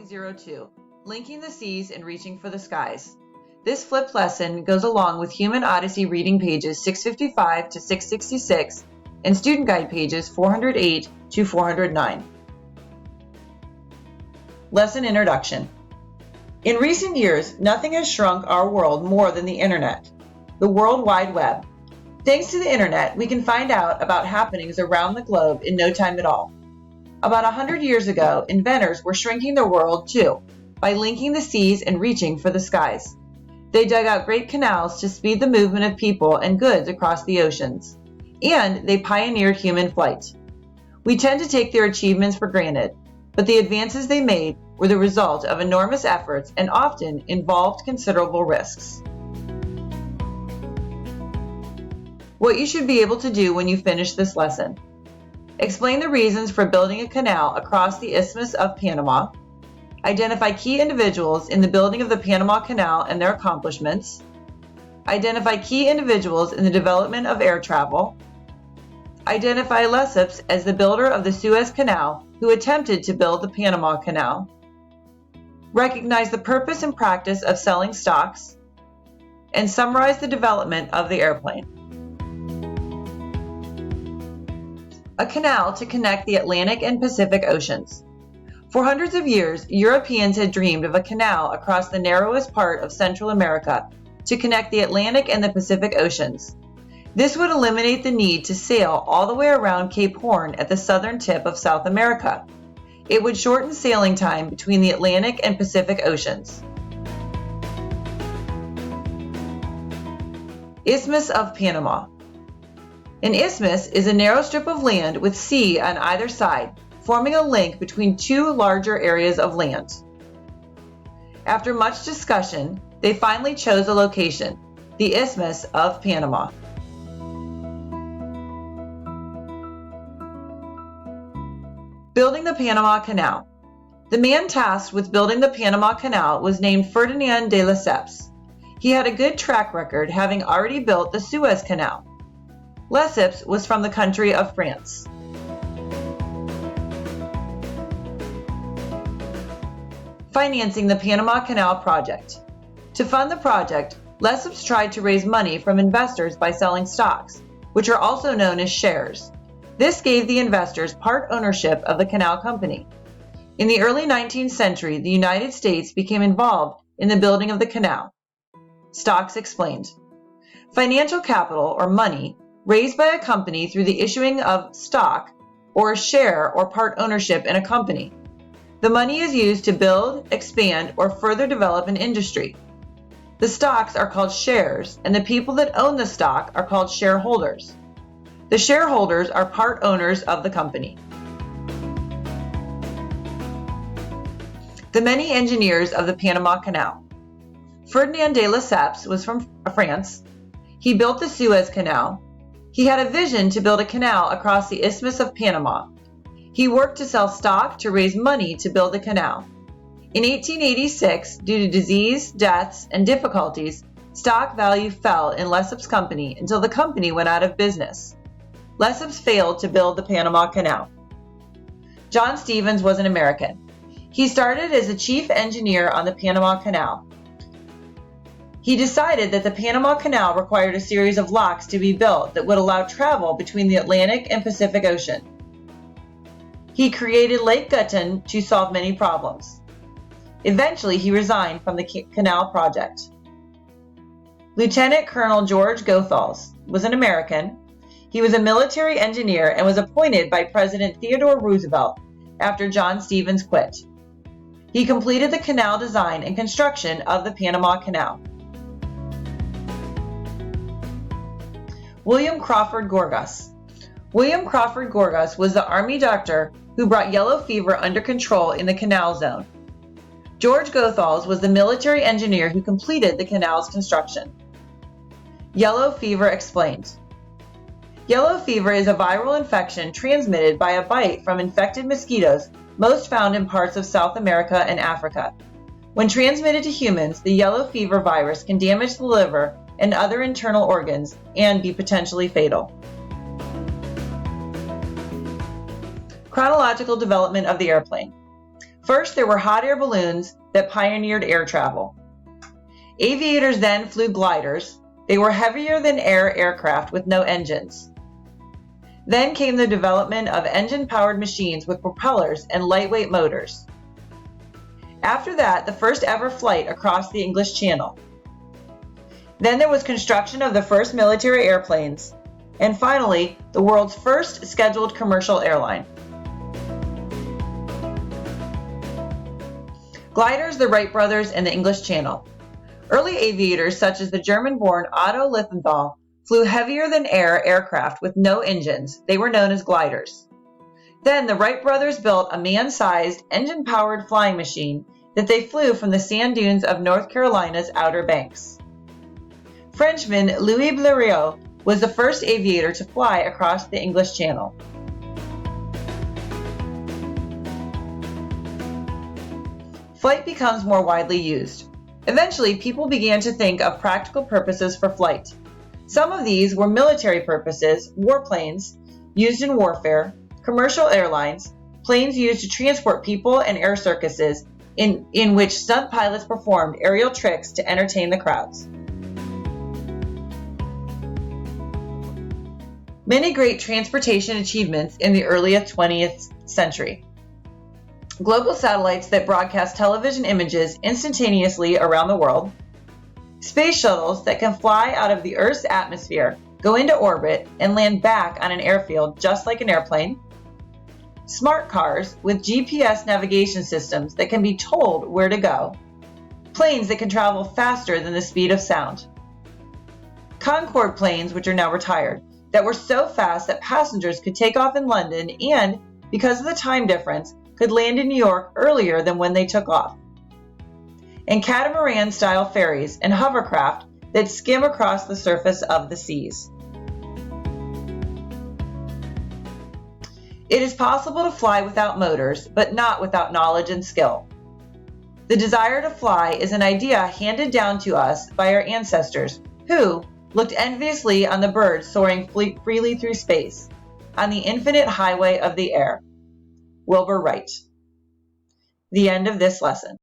6.02, Linking the Seas and Reaching for the Skies. This flipped lesson goes along with Human Odyssey reading pages 655 to 666 and student guide pages 408 to 409. Lesson Introduction. In recent years, nothing has shrunk our world more than the Internet, the World Wide Web. Thanks to the Internet, we can find out about happenings around the globe in no time at all. About 100 years ago, inventors were shrinking their world too, by linking the seas and reaching for the skies. They dug out great canals to speed the movement of people and goods across the oceans. And they pioneered human flight. We tend to take their achievements for granted, but the advances they made were the result of enormous efforts and often involved considerable risks. What you should be able to do when you finish this lesson. Explain the reasons for building a canal across the Isthmus of Panama. Identify key individuals in the building of the Panama Canal and their accomplishments. Identify key individuals in the development of air travel. Identify Lesseps as the builder of the Suez Canal who attempted to build the Panama Canal. Recognize the purpose and practice of selling stocks. And summarize the development of the airplane. A canal to connect the Atlantic and Pacific Oceans. For hundreds of years, Europeans had dreamed of a canal across the narrowest part of Central America to connect the Atlantic and the Pacific Oceans. This would eliminate the need to sail all the way around Cape Horn at the southern tip of South America. It would shorten sailing time between the Atlantic and Pacific Oceans. Isthmus of Panama. An isthmus is a narrow strip of land with sea on either side, forming a link between two larger areas of land. After much discussion, they finally chose a location, the Isthmus of Panama. Building the Panama Canal. The man tasked with building the Panama Canal was named Ferdinand de Lesseps. He had a good track record, having already built the Suez Canal. Lesseps was from the country of France. Financing the Panama Canal project. To fund the project, Lesseps tried to raise money from investors by selling stocks, which are also known as shares. This gave the investors part ownership of the canal company. In the early 19th century, the United States became involved in the building of the canal. Stocks explained. Financial capital, or money, raised by a company through the issuing of stock or a share or part ownership in a company. The money is used to build, expand, or further develop an industry. The stocks are called shares, and the people that own the stock are called shareholders. The shareholders are part owners of the company. The many engineers of the Panama Canal. Ferdinand de Lesseps was from France. He built the Suez Canal. He had a vision to build a canal across the Isthmus of Panama. He worked to sell stock to raise money to build the canal. In 1886, due to disease, deaths, and difficulties, stock value fell in Lesseps' company until the company went out of business. Lesseps failed to build the Panama Canal. John Stevens was an American. He started as a chief engineer on the Panama Canal. He decided that the Panama Canal required a series of locks to be built that would allow travel between the Atlantic and Pacific Ocean. He created Lake Gatun to solve many problems. Eventually, he resigned from the canal project. Lieutenant Colonel George Goethals was an American. He was a military engineer and was appointed by President Theodore Roosevelt after John Stevens quit. He completed the canal design and construction of the Panama Canal. William Crawford Gorgas. William Crawford Gorgas was the Army doctor who brought yellow fever under control in the canal zone. George Goethals was the military engineer who completed the canal's construction. Yellow fever explained. Yellow fever is a viral infection transmitted by a bite from infected mosquitoes, most found in parts of South America and Africa. When transmitted to humans, the yellow fever virus can damage the liver and other internal organs and be potentially fatal. Chronological development of the airplane. First, there were hot air balloons that pioneered air travel. Aviators then flew gliders. They were heavier than air aircraft with no engines. Then came the development of engine-powered machines with propellers and lightweight motors. After that, the first ever flight across the English Channel. Then there was construction of the first military airplanes. And finally, the world's first scheduled commercial airline. Gliders, the Wright brothers, and the English Channel. Early aviators such as the German-born Otto Liethenthal flew heavier-than-air aircraft with no engines. They were known as gliders. Then the Wright brothers built a man-sized, engine-powered flying machine that they flew from the sand dunes of North Carolina's Outer Banks. Frenchman Louis Blériot was the first aviator to fly across the English Channel. Flight becomes more widely used. Eventually, people began to think of practical purposes for flight. Some of these were military purposes, warplanes used in warfare, commercial airlines, planes used to transport people, and air circuses in which stunt pilots performed aerial tricks to entertain the crowds. Many great transportation achievements in the early 20th century. Global satellites that broadcast television images instantaneously around the world. Space shuttles that can fly out of the Earth's atmosphere, go into orbit, and land back on an airfield just like an airplane. Smart cars with GPS navigation systems that can be told where to go. Planes that can travel faster than the speed of sound. Concorde planes, which are now retired, that were so fast that passengers could take off in London and, because of the time difference, could land in New York earlier than when they took off. And catamaran-style ferries and hovercraft that skim across the surface of the seas. It is possible to fly without motors, but not without knowledge and skill. The desire to fly is an idea handed down to us by our ancestors, who looked enviously on the birds soaring freely through space, on the infinite highway of the air. Wilbur Wright. The end of this lesson.